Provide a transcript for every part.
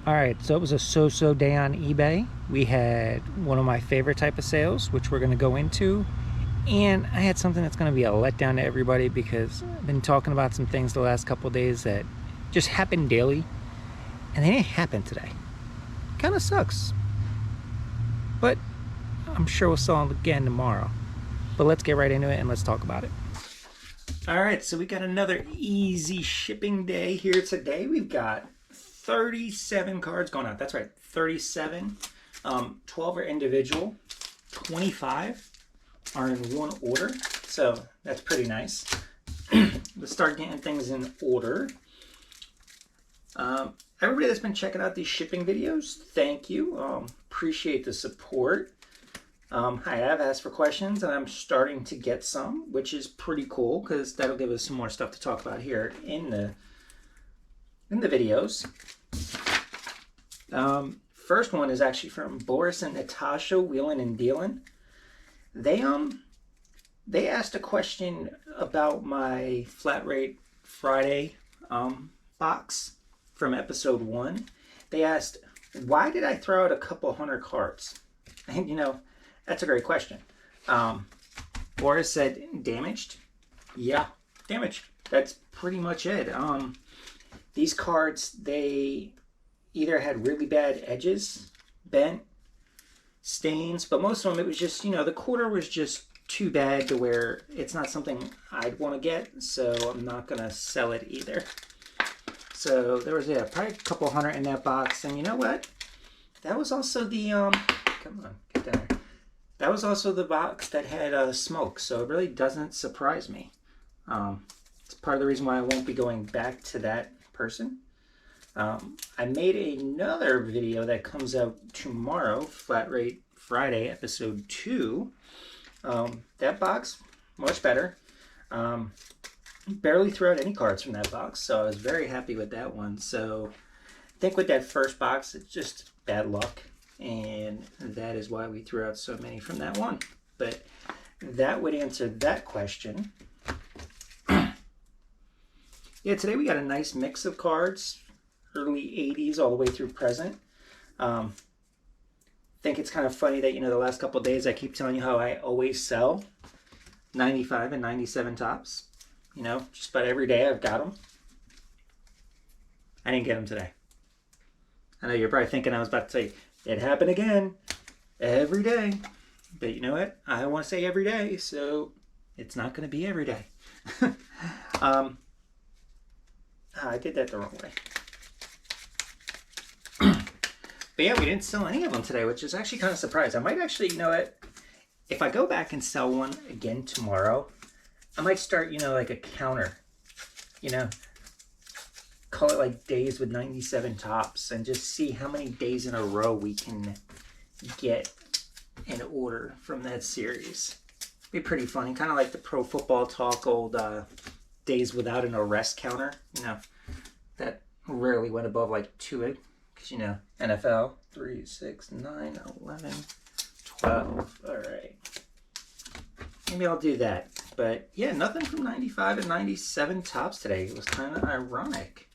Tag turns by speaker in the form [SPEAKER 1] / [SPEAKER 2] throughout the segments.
[SPEAKER 1] Alright, so it was a so-so day on eBay. We had one of my favorite type of sales, which we're going to go into. And I had something that's going to be a letdown to everybody because I've been talking about some things the last couple of days that just happen daily. And they didn't happen today. Kind of sucks. But I'm sure we'll sell them again tomorrow. But let's get right into it and let's talk about it. Alright, so we got another easy shipping day here today. We've got 37 cards going out. That's right, 37. 12 are individual. 25 are in one order. So that's pretty nice. Let's start getting things in order. Everybody that's been checking out these shipping videos, thank you. Appreciate the support. I have asked for questions and I'm starting to get some, which is pretty cool because that'll give us some more stuff to talk about here in the videos. First one is actually from Boris and Natasha Wheeling and Dealing. They asked a question about my Flat Rate Friday box from episode 1. They asked, why did I throw out a couple hundred cards? And you know, that's a great question. Boris said, damaged? Yeah, damaged. That's pretty much it. These cards, they either had really bad edges, bent, stains, but most of them it was just, you know, the quarter was just too bad to where it's not something I'd want to get, so I'm not going to sell it either. So there was, probably a couple hundred in that box, and you know what? That was also the, come on, get down there. That was also the box that had smoke, so it really doesn't surprise me. It's part of the reason why I won't be going back to that person. I made another video that comes out tomorrow, Flat Rate Friday, episode 2. That box, much better. Barely threw out any cards from that box, so I was very happy with that one. So I think with that first box, it's just bad luck, and that is why we threw out so many from that one. But that would answer that question. Yeah, today we got a nice mix of cards, early 80s all the way through present. I think it's kind of funny that, you know, the last couple of days I keep telling you how I always sell 95 and 97 tops. You know, just about every day I've got them. I didn't get them today. I know you're probably thinking I was about to say, it happened again, every day. But you know what? I want to say every day, so it's not going to be every day. I did that the wrong way. But yeah, we didn't sell any of them today, which is actually kind of surprised. I might actually, you know what, if I go back and sell one again tomorrow, I might start, you know, like a counter, you know, call it like days with 97 tops and just see how many days in a row we can get an order from that series. Be pretty funny, kind of like the Pro Football Talk old days without an arrest counter, you know, that rarely went above like 2, because, you know, NFL, 3, 6, 9, 11, 12, all right. Maybe I'll do that. But yeah, nothing from 95 and 97 tops today. It was kind of ironic.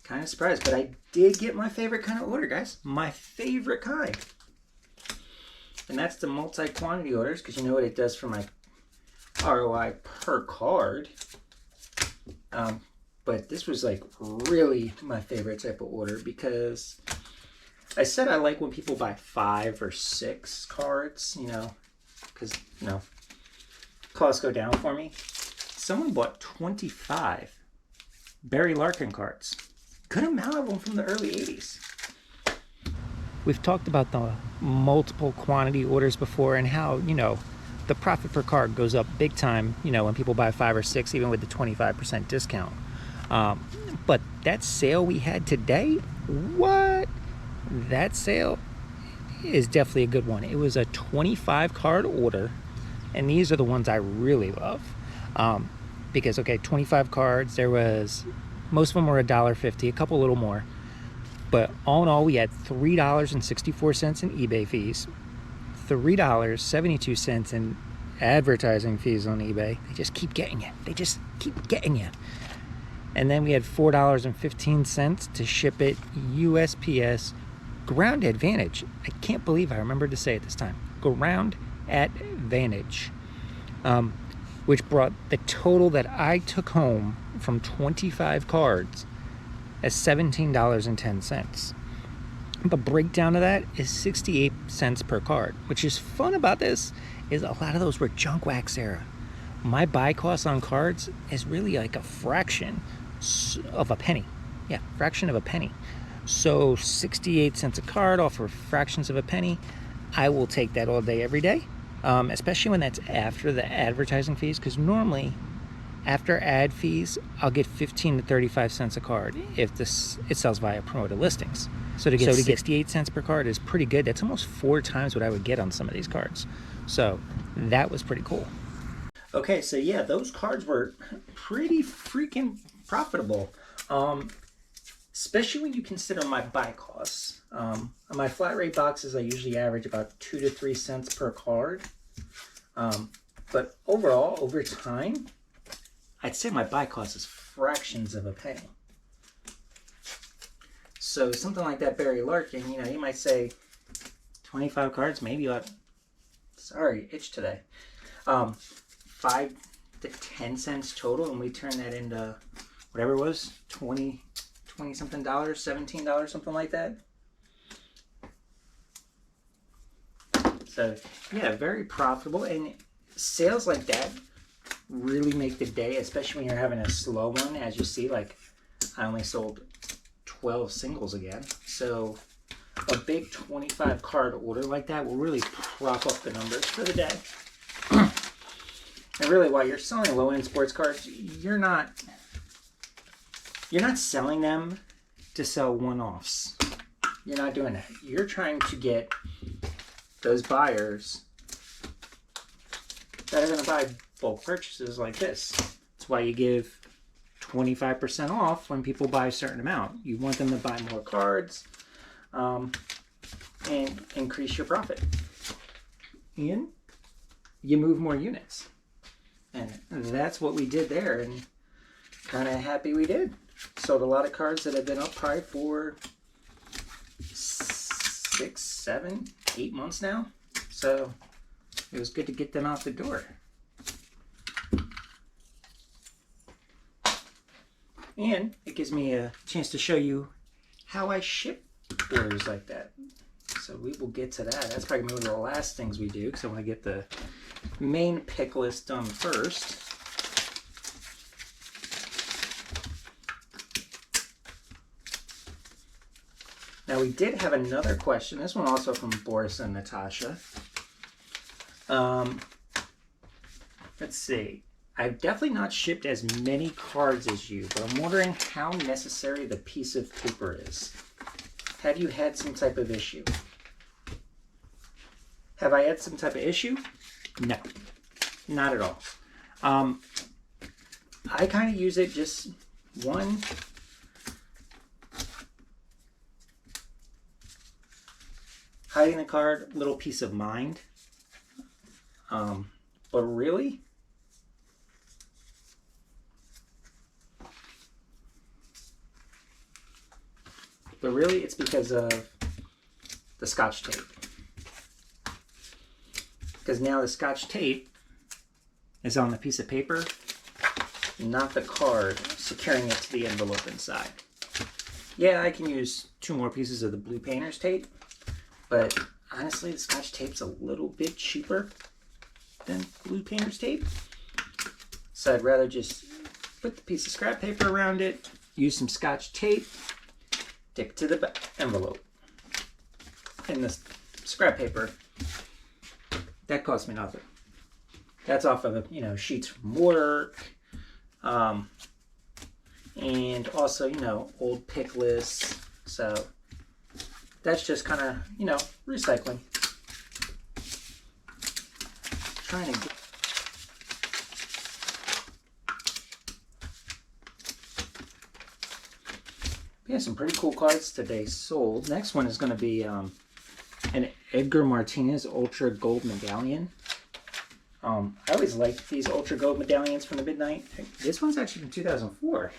[SPEAKER 1] Kind of surprised, but I did get my favorite kind of order, guys. My favorite kind. And that's the multi-quantity orders, because you know what it does for my ROI per card. But this was like really my favorite type of order because I said I like when people buy 5 or 6 cards, you know, because, you know, costs go down for me. Someone bought 25 Barry Larkin cards. Good amount of them from the early 80s. We've talked about the multiple quantity orders before and how, you know, the profit per card goes up big time, you know, when people buy 5 or 6, even with the 25% discount. But that sale we had today, what? That sale is definitely a good one. It was a 25 card order, and these are the ones I really love. Because, okay, 25 cards, there was, most of them were $1.50, a couple a little more. But all in all, we had $3.64 in eBay fees, $3.72 in advertising fees on eBay. They just keep getting you. They just keep getting you.
[SPEAKER 2] And then we had $4.15 to ship it USPS Ground Advantage. I can't believe I remembered to say it this time. Ground Advantage. Which brought the total that I took home from 25 cards as $17.10. The breakdown of that is 68 cents per card. Which is fun about this is a lot of those were junk wax era. My buy cost on cards is really like a fraction of a penny. Yeah, fraction of a penny. So 68 cents a card off for fractions of a penny. I will take that all day, every day. Especially when that's after the advertising fees, because normally after ad fees I'll get 15 to 35 cents a card if it sells via promoted listings. So to get 68 cents per card is pretty good. That's almost 4 times what I would get on some of these cards. So that was pretty cool.
[SPEAKER 1] Okay, so yeah, those cards were pretty freaking profitable, especially when you consider my buy costs. On my flat rate boxes, I usually average about 2 to 3 cents per card. But overall, over time, I'd say my buy cost is fractions of a penny. So something like that Barry Larkin, you know, you might say 25 cards, maybe like, sorry, itch today. 5 to 10 cents total, and we turn that into whatever it was, 20 something dollars, $17, something like that. So yeah, very profitable, and sales like that really make the day, especially when you're having a slow one. As you see, like I only sold 12 singles again, so a big 25 card order like that will really prop up the numbers for the day. And really, while you're selling low-end sports cards, you're not selling them to sell one-offs. You're not doing that. You're trying to get those buyers that are going to buy bulk purchases like this. That's why you give 25% off when people buy a certain amount. You want them to buy more cards and increase your profit. And you move more units. And that's what we did there, and kind of happy we did. Sold a lot of cards that have been up probably for 6, 7, 8 months now. So it was good to get them out the door. And it gives me a chance to show you how I ship orders like that. So we will get to that. That's probably one of the last things we do, because I want to get the main pick list done first. Now we did have another question. This one also from Boris and Natasha. Let's see. I've definitely not shipped as many cards as you, but I'm wondering how necessary the piece of paper is. Have you had some type of issue? Have I had some type of issue? No, not at all. I kind of use it just one. Hiding the card, little peace of mind. But really, it's because of the Scotch tape. Because now the Scotch tape is on the piece of paper, not the card securing it to the envelope inside. Yeah, I can use 2 more pieces of the blue painter's tape, but honestly, the Scotch tape's a little bit cheaper than blue painter's tape. So I'd rather just put the piece of scrap paper around it, use some Scotch tape, stick it to the envelope. And the scrap paper, that costs me nothing. That's off of the, sheets from work, and also, old pick lists. So that's just kind of, recycling. Trying to get. Yeah, some pretty cool cards today sold. Next one is going to be an Edgar Martinez Ultra Gold Medallion. I always liked these Ultra Gold Medallions from the Midnight. This one's actually from 2004.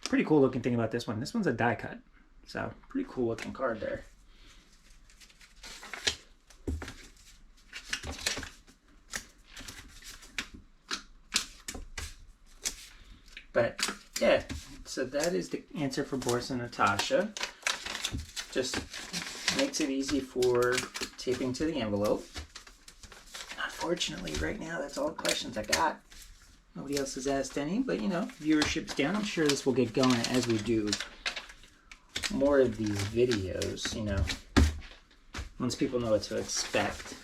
[SPEAKER 1] Pretty cool looking thing about this one. This one's a die cut. So pretty cool looking card there. But yeah, so that is the answer for Boris and Natasha. Just makes it easy for taping to the envelope. Unfortunately, right now, that's all the questions I got. Nobody else has asked any, but you know, viewership's down. I'm sure this will get going as we do more of these videos, you know, once people know what to expect.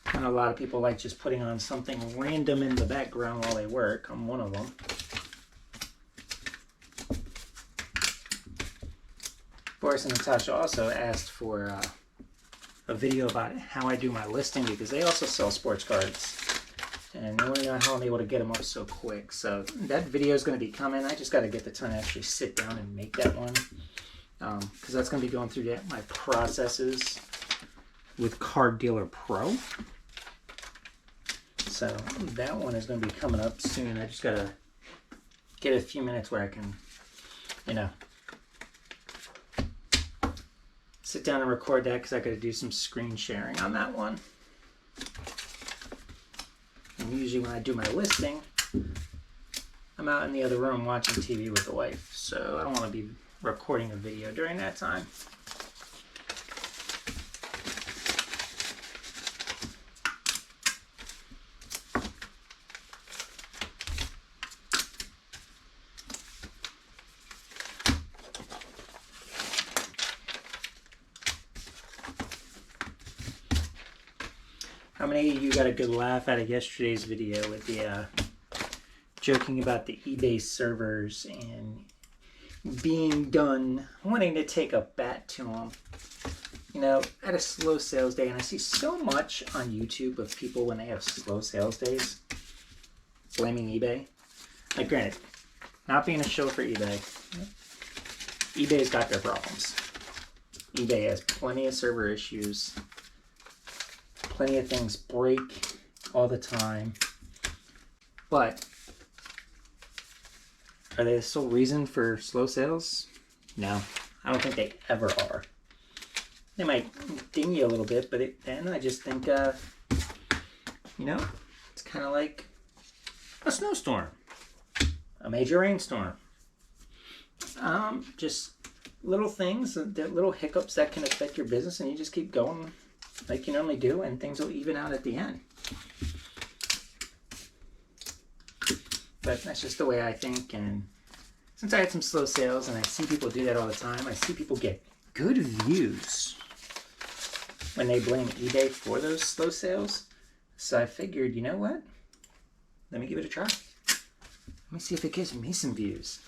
[SPEAKER 1] I know a lot of people like just putting on something random in the background while they work. I'm one of them. Boris and Natasha also asked for a video about how I do my listing because they also sell sports cards. And they want to know how I'm able to get them up so quick. So that video is going to be coming. I just got to get the time to actually sit down and make that one. Because that's going to be going through my processes with Card Dealer Pro. So that one is going to be coming up soon. I just got to get a few minutes where I can, you know, sit down and record that because I got to do some screen sharing on that one. And usually when I do my listing, I'm out in the other room watching TV with the wife, so I don't want to be recording a video during that time. How many of you got a good laugh out of yesterday's video with the joking about the eBay servers and being done wanting to take a bat to them? You know, I had a slow sales day, and I see so much on YouTube of people when they have slow sales days blaming eBay. Like, granted, not being a show for eBay, eBay's got their problems. eBay has plenty of server issues. Plenty of things break all the time. But are they the sole reason for slow sales? No, I don't think they ever are. They might ding you a little bit, but then I just think, you know, it's kind of like a snowstorm, a major rainstorm. Just little things, little hiccups that can affect your business, and you just keep going like you normally do, and things will even out at the end. But that's just the way I think, and since I had some slow sales, and I see people do that all the time, I see people get good views when they blame eBay for those slow sales. So I figured, you know what? Let me give it a try. Let me see if it gives me some views.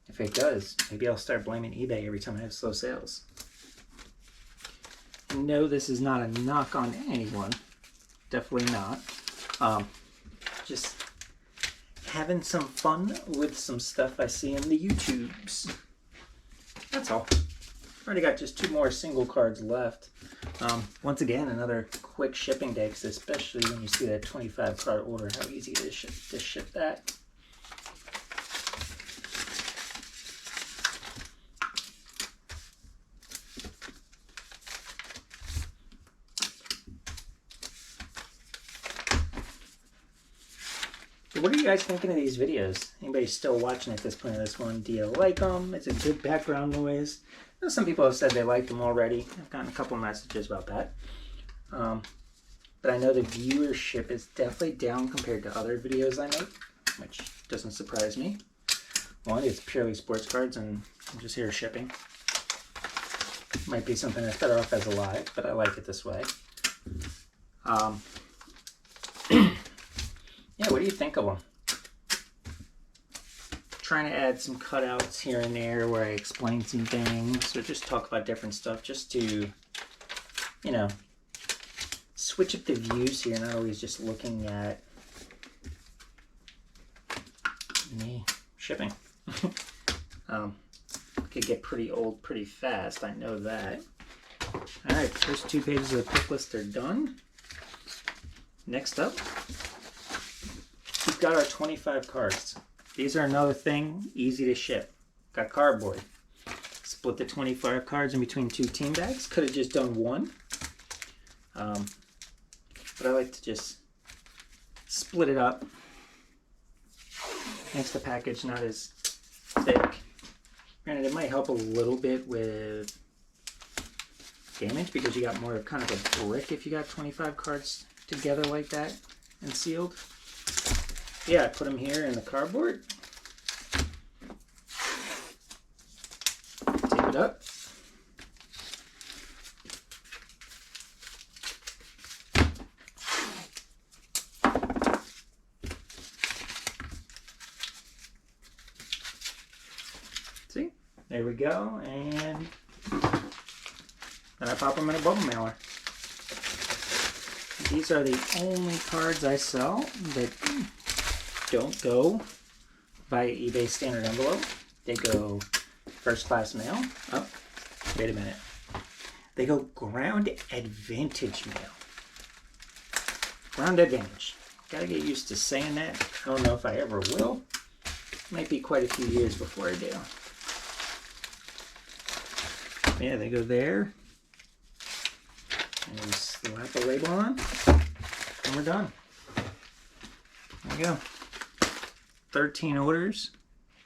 [SPEAKER 1] If it does, maybe I'll start blaming eBay every time I have slow sales. No, this is not a knock on anyone. Definitely not. Just having some fun with some stuff I see in the YouTubes. That's all. Already got just 2 more single cards left. Once again, another quick shipping day, because especially when you see that 25 card order, how easy it is to ship that. What are you guys thinking of these videos? Anybody still watching at this point of this one? Do you like them? It's a good background noise. I know some people have said they liked them already. I've gotten a couple messages about that. But I know the viewership is definitely down compared to other videos I make, which doesn't surprise me. One, it's purely sports cards and I'm just here shipping. Might be something that's better off as a live, but I like it this way. Yeah, what do you think of them? Trying to add some cutouts here and there where I explain some things or just talk about different stuff just to, you know, switch up the views here, not always just looking at me shipping. Could get pretty old pretty fast, I know that. Alright, first 2 pages of the pick list are done. Next up, we've got our 25 cards. These are another thing, easy to ship. Got cardboard. Split the 25 cards in between 2 team bags. Could have just done one. But I like to just split it up. Makes the package not as thick. Granted, it might help a little bit with damage because you got more of kind of a brick if you got 25 cards together like that and sealed. Yeah, I put them here in the cardboard. Tape it up. See? There we go. And then I pop them in a bubble mailer. These are the only cards I sell that don't go via eBay standard envelope. They go first class mail. Oh, wait a minute. They go Ground Advantage mail. Ground Advantage. Gotta get used to saying that. I don't know if I ever will. Might be quite a few years before I do. Yeah, they go there. And we slap the label on. And we're done. There you go. 13 orders.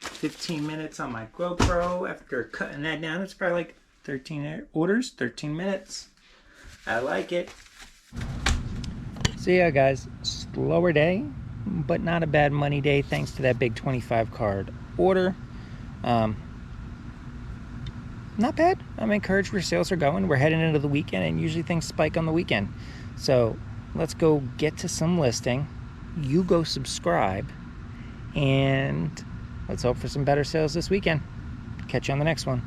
[SPEAKER 1] 15 minutes on my GoPro. After cutting that down, it's probably like 13 orders, 13 minutes. I like it.
[SPEAKER 2] So yeah, guys, slower day, but not a bad money day thanks to that big 25 card order. Not bad. I'm encouraged where sales are going. We're heading into the weekend, and usually things spike on the weekend. So let's go get to some listing. You go subscribe, and let's hope for some better sales this weekend. Catch you on the next one.